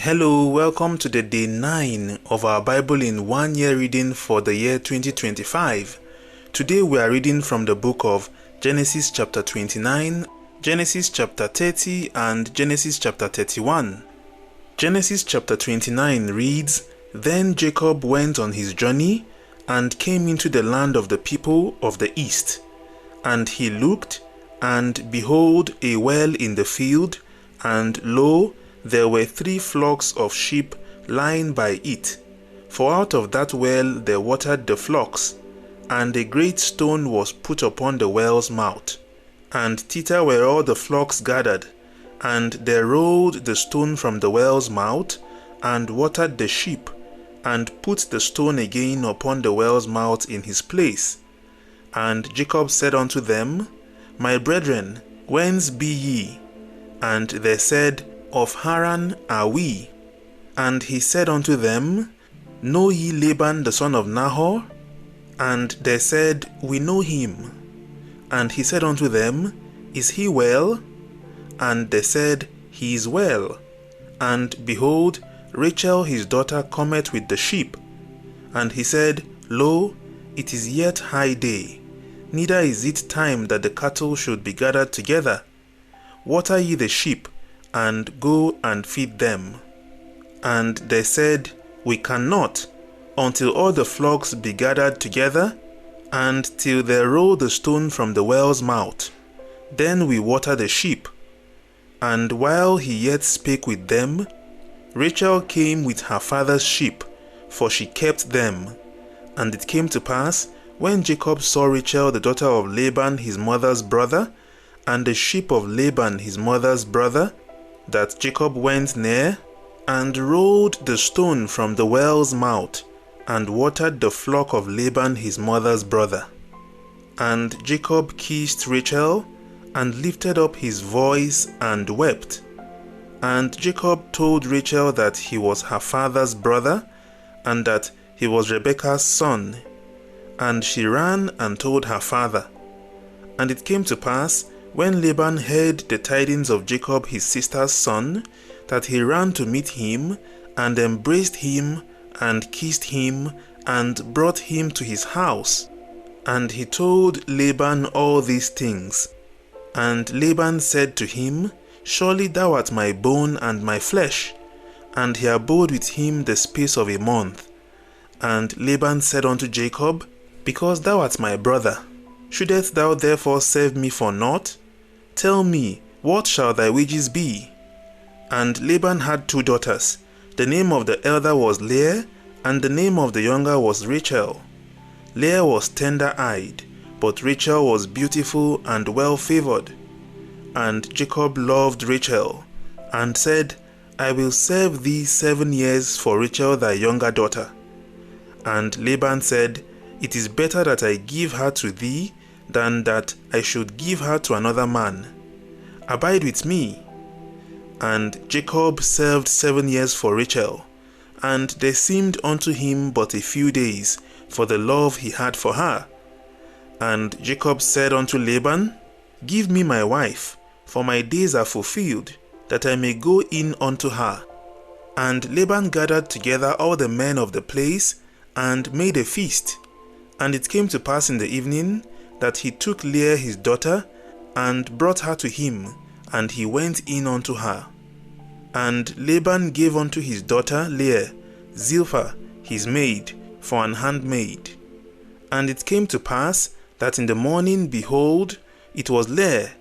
Hello, welcome to the day 9 of our Bible in 1 year reading for the year 2025. Today we are reading from the book of Genesis chapter 29, Genesis chapter 30 and Genesis chapter 31. Genesis chapter 29 reads, "Then Jacob went on his journey and came into the land of the people of the east. And he looked, and behold, a well in the field, and lo, there were 3 flocks of sheep lying by it. For out of that well they watered the flocks, and a great stone was put upon the well's mouth. And thither were all the flocks gathered, and they rolled the stone from the well's mouth, and watered the sheep, and put the stone again upon the well's mouth in his place. And Jacob said unto them, My brethren, whence be ye? And they said, Of Haran are we. And he said unto them, Know ye Laban the son of Nahor? And they said, We know him. And he said unto them, Is he well? And they said, He is well. And behold, Rachel his daughter cometh with the sheep. And he said, Lo, it is yet high day, neither is it time that the cattle should be gathered together. Water ye the sheep, and go and feed them. And they said, We cannot, until all the flocks be gathered together, and till they roll the stone from the well's mouth. Then we water the sheep. And while he yet spake with them, Rachel came with her father's sheep, for she kept them. And it came to pass, when Jacob saw Rachel the daughter of Laban his mother's brother, and the sheep of Laban his mother's brother, that Jacob went near, and rolled the stone from the well's mouth, and watered the flock of Laban his mother's brother. And Jacob kissed Rachel, and lifted up his voice, and wept. And Jacob told Rachel that he was her father's brother, and that he was Rebekah's son. And she ran and told her father. And it came to pass, when Laban heard the tidings of Jacob his sister's son, that he ran to meet him, and embraced him, and kissed him, and brought him to his house. And he told Laban all these things. And Laban said to him, Surely thou art my bone and my flesh. And he abode with him the space of a month. And Laban said unto Jacob, Because thou art my brother, shouldest thou therefore serve me for naught? Tell me, what shall thy wages be? And Laban had 2 daughters. The name of the elder was Leah, and the name of the younger was Rachel. Leah was tender-eyed, but Rachel was beautiful and well-favored. And Jacob loved Rachel, and said, I will serve thee 7 years for Rachel thy younger daughter. And Laban said, It is better that I give her to thee, than that I should give her to another man. Abide with me. And Jacob served 7 years for Rachel, and they seemed unto him but a few days, for the love he had for her. And Jacob said unto Laban, Give me my wife, for my days are fulfilled, that I may go in unto her. And Laban gathered together all the men of the place, and made a feast. And it came to pass in the evening, that he took Leah his daughter, and brought her to him, and he went in unto her. And Laban gave unto his daughter Leah Zilpah his maid for an handmaid. And it came to pass, that in the morning, behold, it was Leah.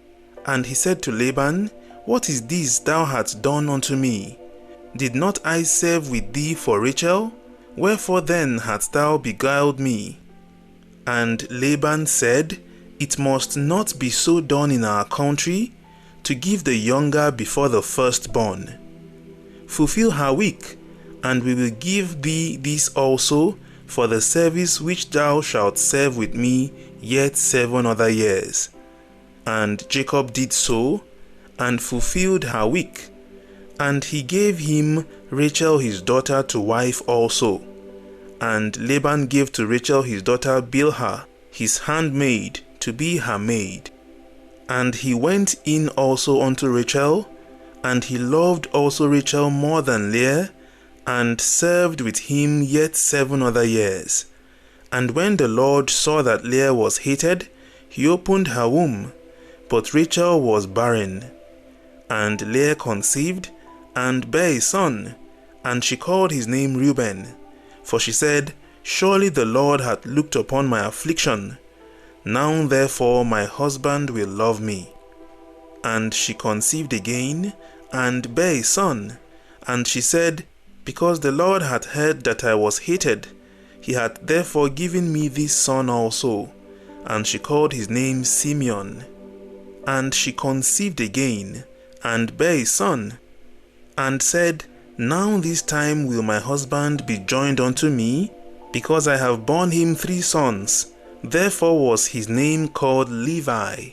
And he said to Laban, What is this thou hast done unto me? Did not I serve with thee for Rachel? Wherefore then hast thou beguiled me? And Laban said, It must not be so done in our country, to give the younger before the firstborn. Fulfill her week, and we will give thee this also for the service which thou shalt serve with me yet 7 other years. And Jacob did so, and fulfilled her week. And he gave him Rachel his daughter to wife also. And Laban gave to Rachel his daughter Bilhah, his handmaid, to be her maid. And he went in also unto Rachel, And he loved also Rachel more than Leah, and served with him yet 7 other years. And when the Lord saw that Leah was hated, he opened her womb, but Rachel was barren. And Leah conceived, and bare a son, and she called his name Reuben. For she said, Surely the Lord hath looked upon my affliction. Now therefore my husband will love me. And she conceived again, and bare a son. And she said, Because the Lord hath heard that I was hated, he hath therefore given me this son also. And she called his name Simeon. And she conceived again, and bare a son, and said, Now this time will my husband be joined unto me, because I have borne him 3 sons. Therefore was his name called Levi.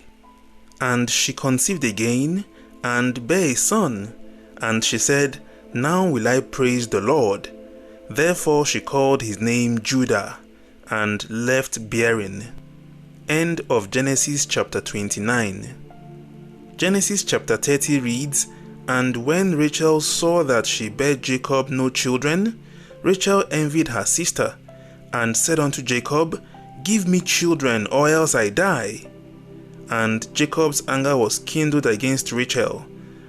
And she conceived again, and bare a son. And she said, Now will I praise the Lord. Therefore she called his name Judah, and left bearing. End of Genesis chapter 29. Genesis chapter 30 reads, And when Rachel saw that she bare Jacob no children, Rachel envied her sister, and said unto Jacob, Give me children, or else I die. And Jacob's anger was kindled against Rachel,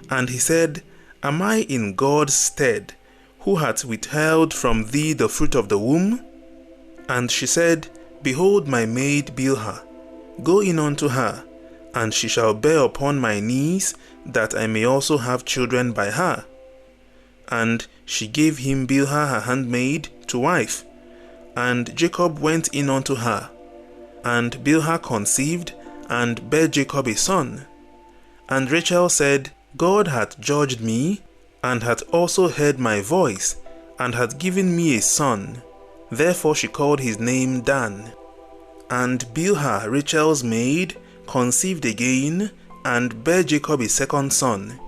and he said, Am I in God's stead, who hath withheld from thee the fruit of the womb? And she said, Behold my maid Bilhah, go in unto her, and she shall bear upon my knees, that I may also have children by her. And she gave him Bilhah her handmaid to wife. And Jacob went in unto her. And Bilhah conceived, and bare Jacob a son. And Rachel said, God hath judged me, and hath also heard my voice, and hath given me a son. Therefore she called his name Dan. And Bilhah, Rachel's maid, conceived again, and bare Jacob a second son.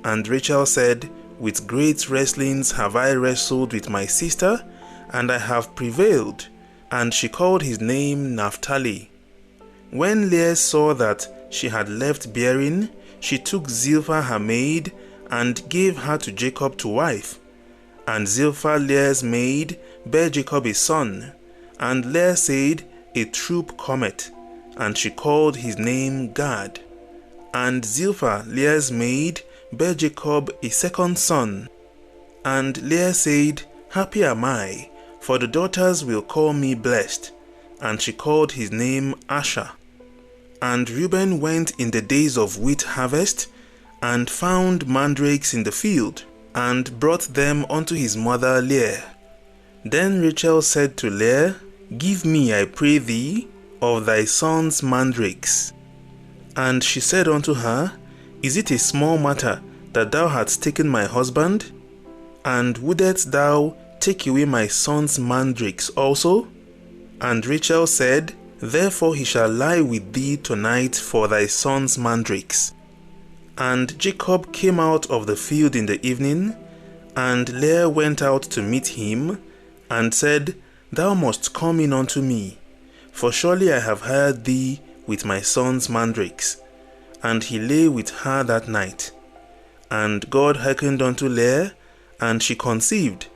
And Rachel said, With great wrestlings have I wrestled with my sister, and I have prevailed. And she called his name Naphtali. When Leah saw that she had left bearing, she took Zilpah her maid, and gave her to Jacob to wife. And Zilpah, Leah's maid, bare Jacob a son. And Leah said, A troop cometh. And she called his name Gad. And Zilpah, Leah's maid, bare Jacob a second son. And Leah said, Happy am I, for the daughters will call me blessed. And she called his name Asher. And Reuben went in the days of wheat harvest, and found mandrakes in the field, and brought them unto his mother Leah. Then Rachel said to Leah, Give me, I pray thee, of thy son's mandrakes. And she said unto her, Is it a small matter that thou hadst taken my husband? And wouldest thou take away my son's mandrakes also? And Rachel said, Therefore he shall lie with thee tonight for thy son's mandrakes. And Jacob came out of the field in the evening, and Leah went out to meet him, and said, Thou must come in unto me, for surely I have hired thee with my son's mandrakes. And he lay with her that night. And God hearkened unto Leah, and she conceived,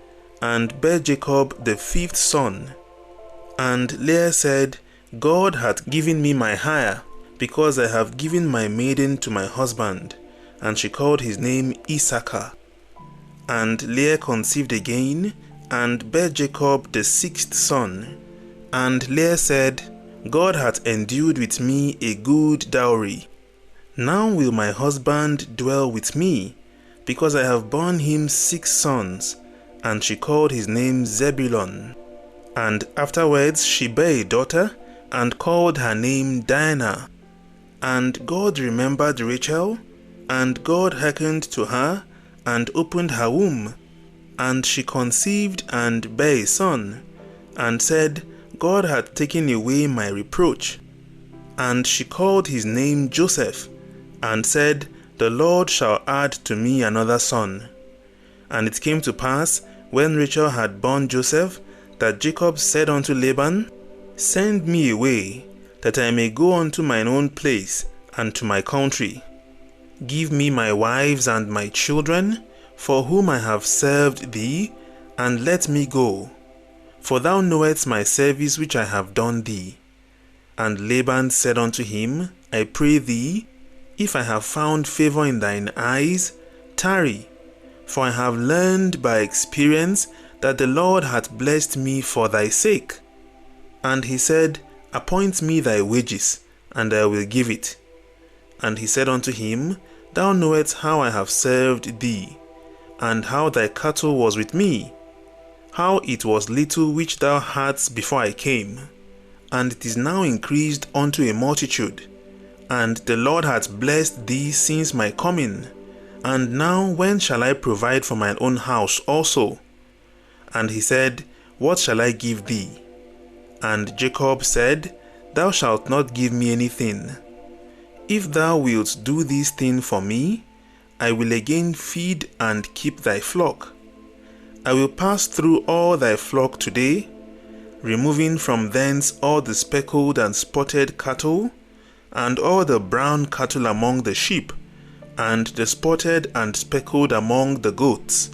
and bare Jacob the 5th son. And Leah said, God hath given me my hire, because I have given my maiden to my husband. And she called his name Issachar. And Leah conceived again, and bare Jacob the 6th son. And Leah said, God hath endued with me a good dowry. Now will my husband dwell with me, because I have borne him 6 sons. And she called his name Zebulun. And afterwards she bare a daughter, and called her name Dinah. And God remembered Rachel, and God hearkened to her, and opened her womb. And she conceived, and bare a son, and said, God hath taken away my reproach. And she called his name Joseph, and said, The Lord shall add to me another son. And it came to pass, when Rachel had borne Joseph, that Jacob said unto Laban, Send me away, that I may go unto mine own place, and to my country. Give me my wives and my children, for whom I have served thee, and let me go. For thou knowest my service which I have done thee. And Laban said unto him, I pray thee, if I have found favor in thine eyes, tarry, for I have learned by experience that the Lord hath blessed me for thy sake. And he said, Appoint me thy wages, and I will give it. And he said unto him, Thou knowest how I have served thee, and how thy cattle was with me, how it was little which thou hadst before I came, and it is now increased unto a multitude. And the Lord hath blessed thee since my coming. And now when shall I provide for mine own house also? And he said, What shall I give thee? And Jacob said, Thou shalt not give me anything. If thou wilt do this thing for me, I will again feed and keep thy flock. I will pass through all thy flock today, removing from thence all the speckled and spotted cattle, and all the brown cattle among the sheep, and the spotted and speckled among the goats,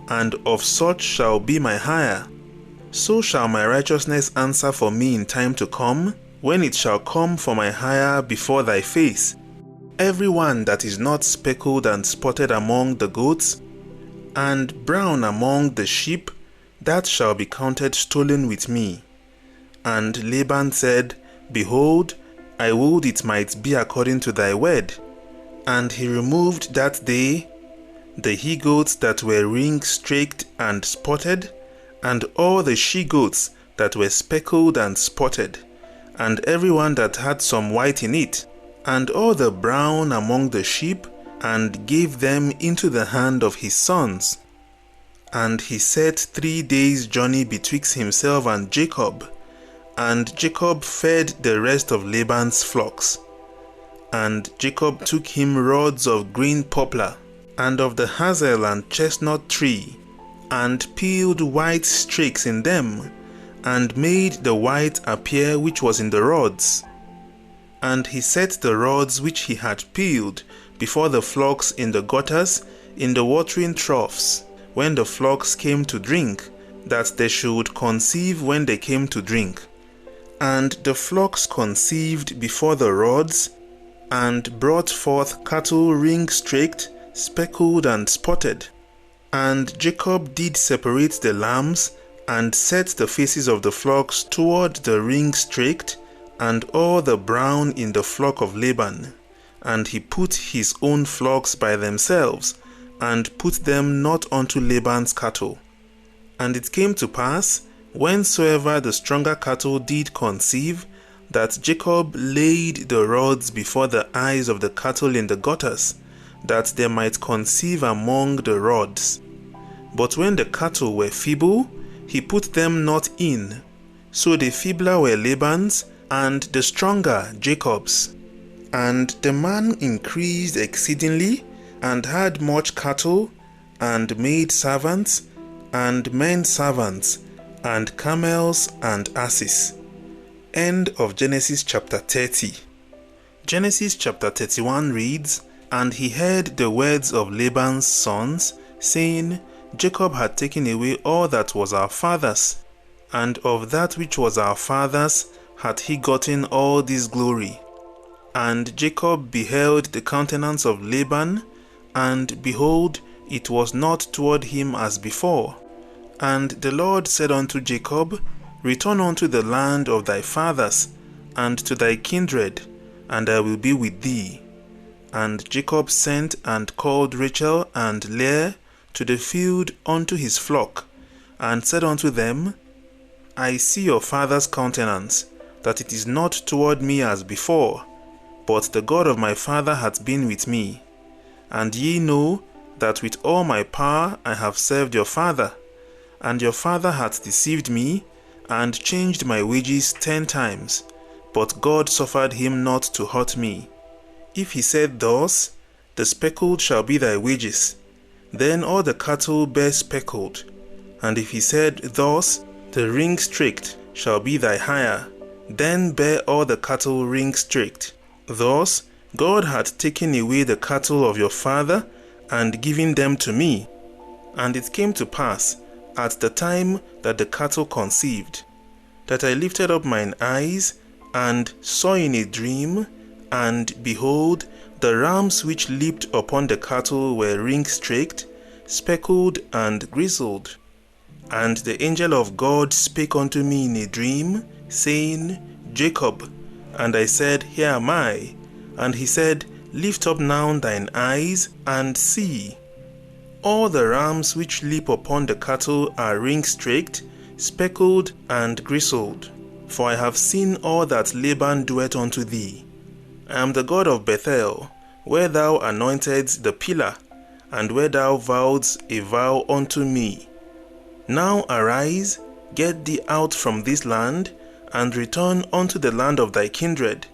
and of such shall be my hire. So shall my righteousness answer for me in time to come, when it shall come for my hire before thy face. Every one that is not speckled and spotted among the goats, and brown among the sheep, that shall be counted stolen with me. And Laban said, Behold, I would it might be according to thy word. And he removed that day the he-goats that were ring-streaked and spotted, and all the she-goats that were speckled and spotted, and every one that had some white in it, and all the brown among the sheep, and gave them into the hand of his sons. And he set 3 days' journey betwixt himself and Jacob, and Jacob fed the rest of Laban's flocks. And Jacob took him rods of green poplar, and of the hazel and chestnut tree, and peeled white streaks in them, and made the white appear which was in the rods. And he set the rods which he had peeled before the flocks in the gutters, in the watering troughs, when the flocks came to drink, that they should conceive when they came to drink. And the flocks conceived before the rods, and brought forth cattle ring-streaked, speckled and spotted. And Jacob did separate the lambs, and set the faces of the flocks toward the ring-streaked, and all the brown in the flock of Laban. And he put his own flocks by themselves, and put them not unto Laban's cattle. And it came to pass, whensoever the stronger cattle did conceive, that Jacob laid the rods before the eyes of the cattle in the gutters, that they might conceive among the rods. But when the cattle were feeble, he put them not in. So the feebler were Laban's, and the stronger Jacob's. And the man increased exceedingly, and had much cattle, and maid servants, and men servants, and camels and asses. End of Genesis chapter 30. Genesis chapter 31 reads, And he heard the words of Laban's sons, saying, Jacob had taken away all that was our father's, and of that which was our father's hath he gotten all this glory. And Jacob beheld the countenance of Laban, and behold, it was not toward him as before. And the Lord said unto Jacob, Return unto the land of thy fathers, and to thy kindred, and I will be with thee. And Jacob sent and called Rachel and Leah to the field unto his flock, and said unto them, I see your father's countenance, that it is not toward me as before, but the God of my father hath been with me. And ye know that with all my power I have served your father, and your father hath deceived me, and changed my wages 10 times, but God suffered him not to hurt me. If he said thus, The speckled shall be thy wages, then all the cattle bear speckled. And if he said thus, The ring-streaked shall be thy hire, then bear all the cattle ring-streaked. Thus God had taken away the cattle of your father and given them to me. And it came to pass, at the time that the cattle conceived, that I lifted up mine eyes, and saw in a dream, and behold, the rams which leaped upon the cattle were ring-streaked, speckled, and grizzled. And the angel of God spake unto me in a dream, saying, Jacob. And I said, Here am I. And he said, Lift up now thine eyes, and see. All the rams which leap upon the cattle are ring-streaked, speckled, and grizzled. For I have seen all that Laban doeth unto thee. I am the God of Bethel, where thou anointedst the pillar, and where thou vowedst a vow unto me. Now arise, get thee out from this land, and return unto the land of thy kindred.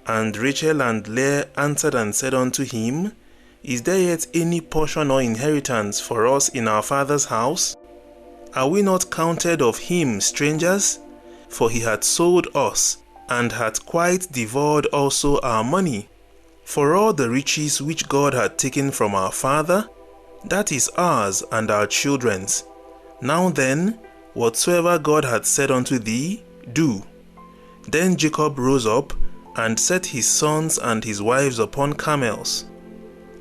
And Rachel and Leah answered and said unto him, Is there yet any portion or inheritance for us in our father's house? Are we not counted of him strangers? For he had sold us, and had quite devoured also our money. For all the riches which God had taken from our father, that is ours and our children's. Now then, whatsoever God had said unto thee, do. Then Jacob rose up, and set his sons and his wives upon camels.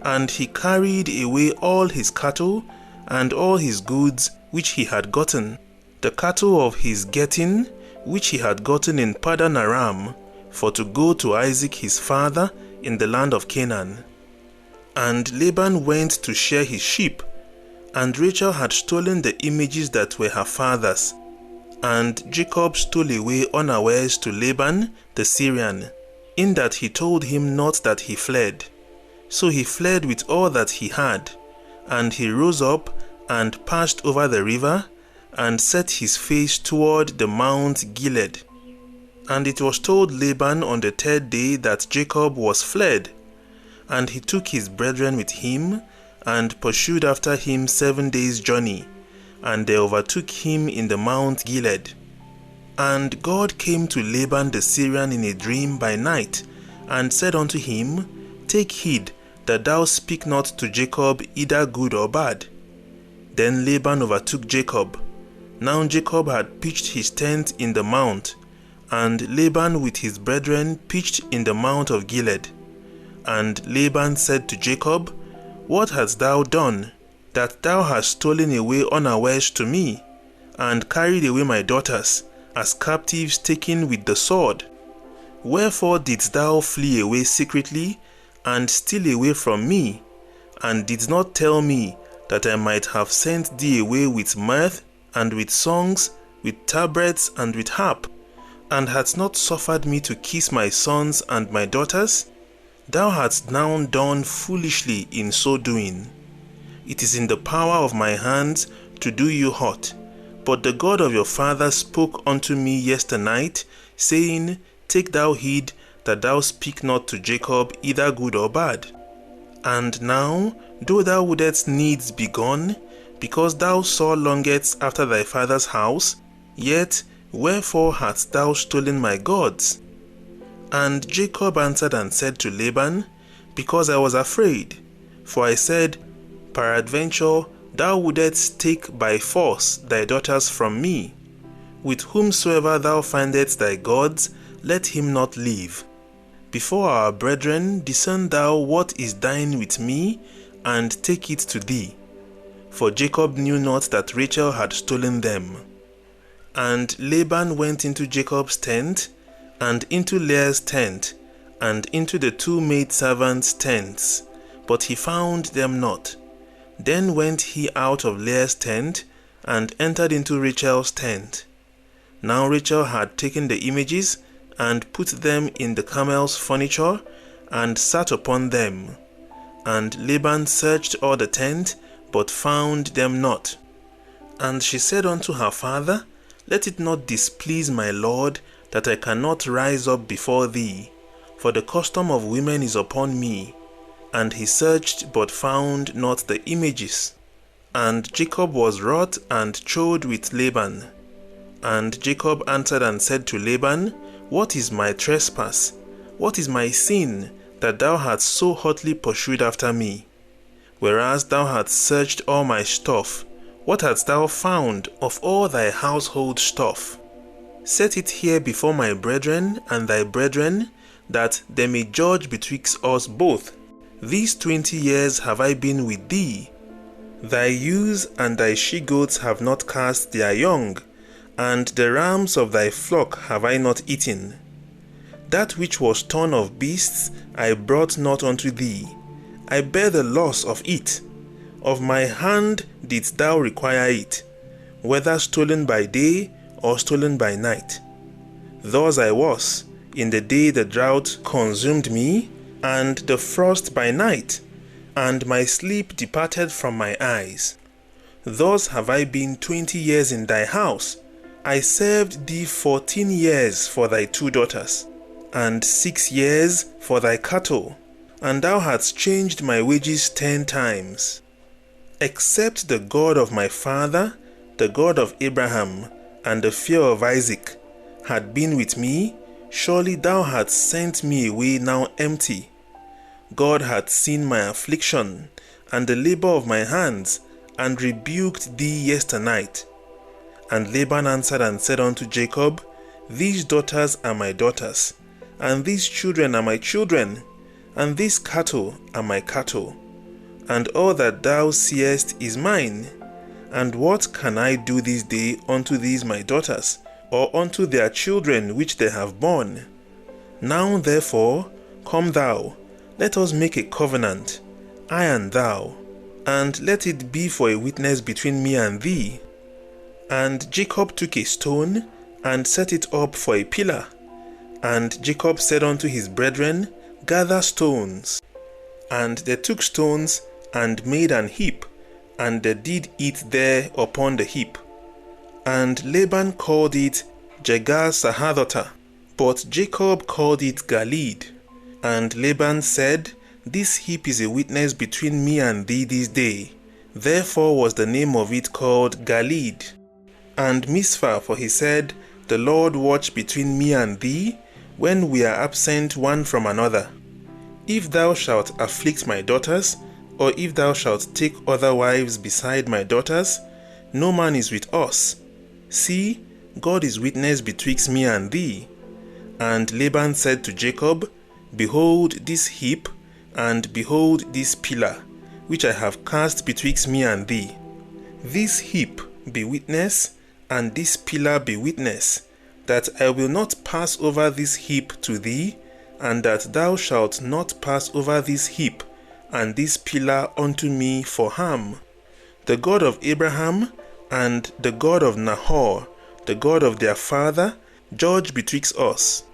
And he carried away all his cattle, and all his goods which he had gotten, the cattle of his getting, which he had gotten in Padan Aram, for to go to Isaac his father in the land of Canaan. And Laban went to shear his sheep, and Rachel had stolen the images that were her father's. And Jacob stole away unawares to Laban the Syrian, in that he told him not that he fled. So he fled with all that he had, and he rose up and passed over the river, and set his face toward the Mount Gilead. And it was told Laban on the third day that Jacob was fled. And he took his brethren with him, and pursued after him 7 days' journey, and they overtook him in the Mount Gilead. And God came to Laban the Syrian in a dream by night, and said unto him, Take heed that thou speak not to Jacob either good or bad. Then Laban overtook Jacob. Now Jacob had pitched his tent in the mount, and Laban with his brethren pitched in the mount of Gilead. And Laban said to Jacob, What hast thou done, that thou hast stolen away unawares to me, and carried away my daughters, as captives taken with the sword? Wherefore didst thou flee away secretly, and steal away from me, and didst not tell me, that I might have sent thee away with mirth, and with songs, with tabrets, and with harp, and hadst not suffered me to kiss my sons and my daughters? Thou hadst now done foolishly in so doing. It is in the power of my hands to do you hurt. But the God of your father spoke unto me yesternight, saying, Take thou heed that thou speak not to Jacob either good or bad. And now, though thou wouldest needs be gone, because thou sore longest after thy father's house, yet wherefore hast thou stolen my gods? And Jacob answered and said to Laban, Because I was afraid. For I said, Peradventure thou wouldest take by force thy daughters from me. With whomsoever thou findest thy gods, let him not live. Before our brethren discern thou what is thine with me, and take it to thee. For Jacob knew not that Rachel had stolen them. And Laban went into Jacob's tent, and into Leah's tent, and into the two maidservants' tents, but he found them not. Then went he out of Leah's tent, and entered into Rachel's tent. Now Rachel had taken the images, and put them in the camel's furniture, and sat upon them. And Laban searched all the tent, but found them not. And she said unto her father, Let it not displease my lord, that I cannot rise up before thee, for the custom of women is upon me. And he searched, but found not the images. And Jacob was wroth and chode with Laban. And Jacob answered and said to Laban, What is my trespass? What is my sin, that thou hadst so hotly pursued after me? Whereas thou hadst searched all my stuff, what hadst thou found of all thy household stuff? Set it here before my brethren and thy brethren, that they may judge betwixt us both. These 20 years have I been with thee. Thy ewes and thy she-goats have not cast their young, and the rams of thy flock have I not eaten. That which was torn of beasts I brought not unto thee. I bear the loss of it. Of my hand didst thou require it, whether stolen by day or stolen by night. Thus I was, in the day the drought consumed me, and the frost by night, and my sleep departed from my eyes. Thus have I been 20 years in thy house. I served thee 14 years for thy 2 daughters, and 6 years for thy cattle, and thou hadst changed my wages 10 times. Except the God of my father, the God of Abraham, and the fear of Isaac, had been with me, surely thou hadst sent me away now empty. God had seen my affliction, and the labor of my hands, and rebuked thee yesternight. And Laban answered and said unto Jacob, These daughters are my daughters, and these children are my children, and these cattle are my cattle, and all that thou seest is mine. And what can I do this day unto these my daughters, or unto their children which they have borne? Now therefore, come thou, let us make a covenant, I and thou, and let it be for a witness between me and thee. And Jacob took a stone, and set it up for a pillar. And Jacob said unto his brethren, Gather stones. And they took stones, and made an heap, and they did eat there upon the heap. And Laban called it Jegar-Sahadutha, but Jacob called it Gilead. And Laban said, This heap is a witness between me and thee this day. Therefore was the name of it called Gilead. And Mizpah, for he said, The Lord watch between me and thee, when we are absent one from another. If thou shalt afflict my daughters, or if thou shalt take other wives beside my daughters, no man is with us. See, God is witness betwixt me and thee. And Laban said to Jacob, Behold this heap, and behold this pillar, which I have cast betwixt me and thee. This heap be witness, and this pillar be witness, that I will not pass over this heap to thee, and that thou shalt not pass over this heap and this pillar unto me for harm. The God of Abraham and the God of Nahor, the God of their father, judge betwixt us.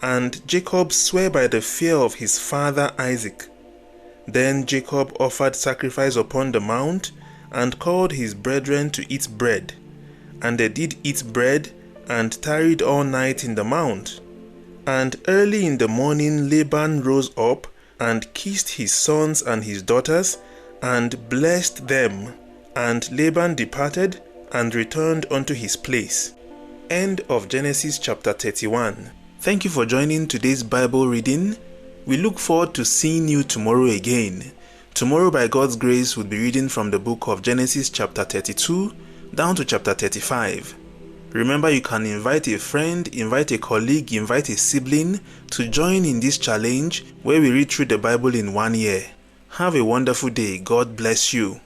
And Jacob sware by the fear of his father Isaac. Then Jacob offered sacrifice upon the mount, and called his brethren to eat bread. And they did eat bread, and tarried all night in the mount. And early in the morning Laban rose up, and kissed his sons and his daughters, and blessed them. And Laban departed, and returned unto his place. End of Genesis chapter 31. Thank you for joining today's Bible reading. We look forward to seeing you tomorrow again. Tomorrow, by God's grace, we'll be reading from the book of Genesis chapter 32 down to chapter 35. Remember, you can invite a friend, invite a colleague, invite a sibling to join in this challenge where we read through the Bible in 1 year. Have a wonderful day. God bless you.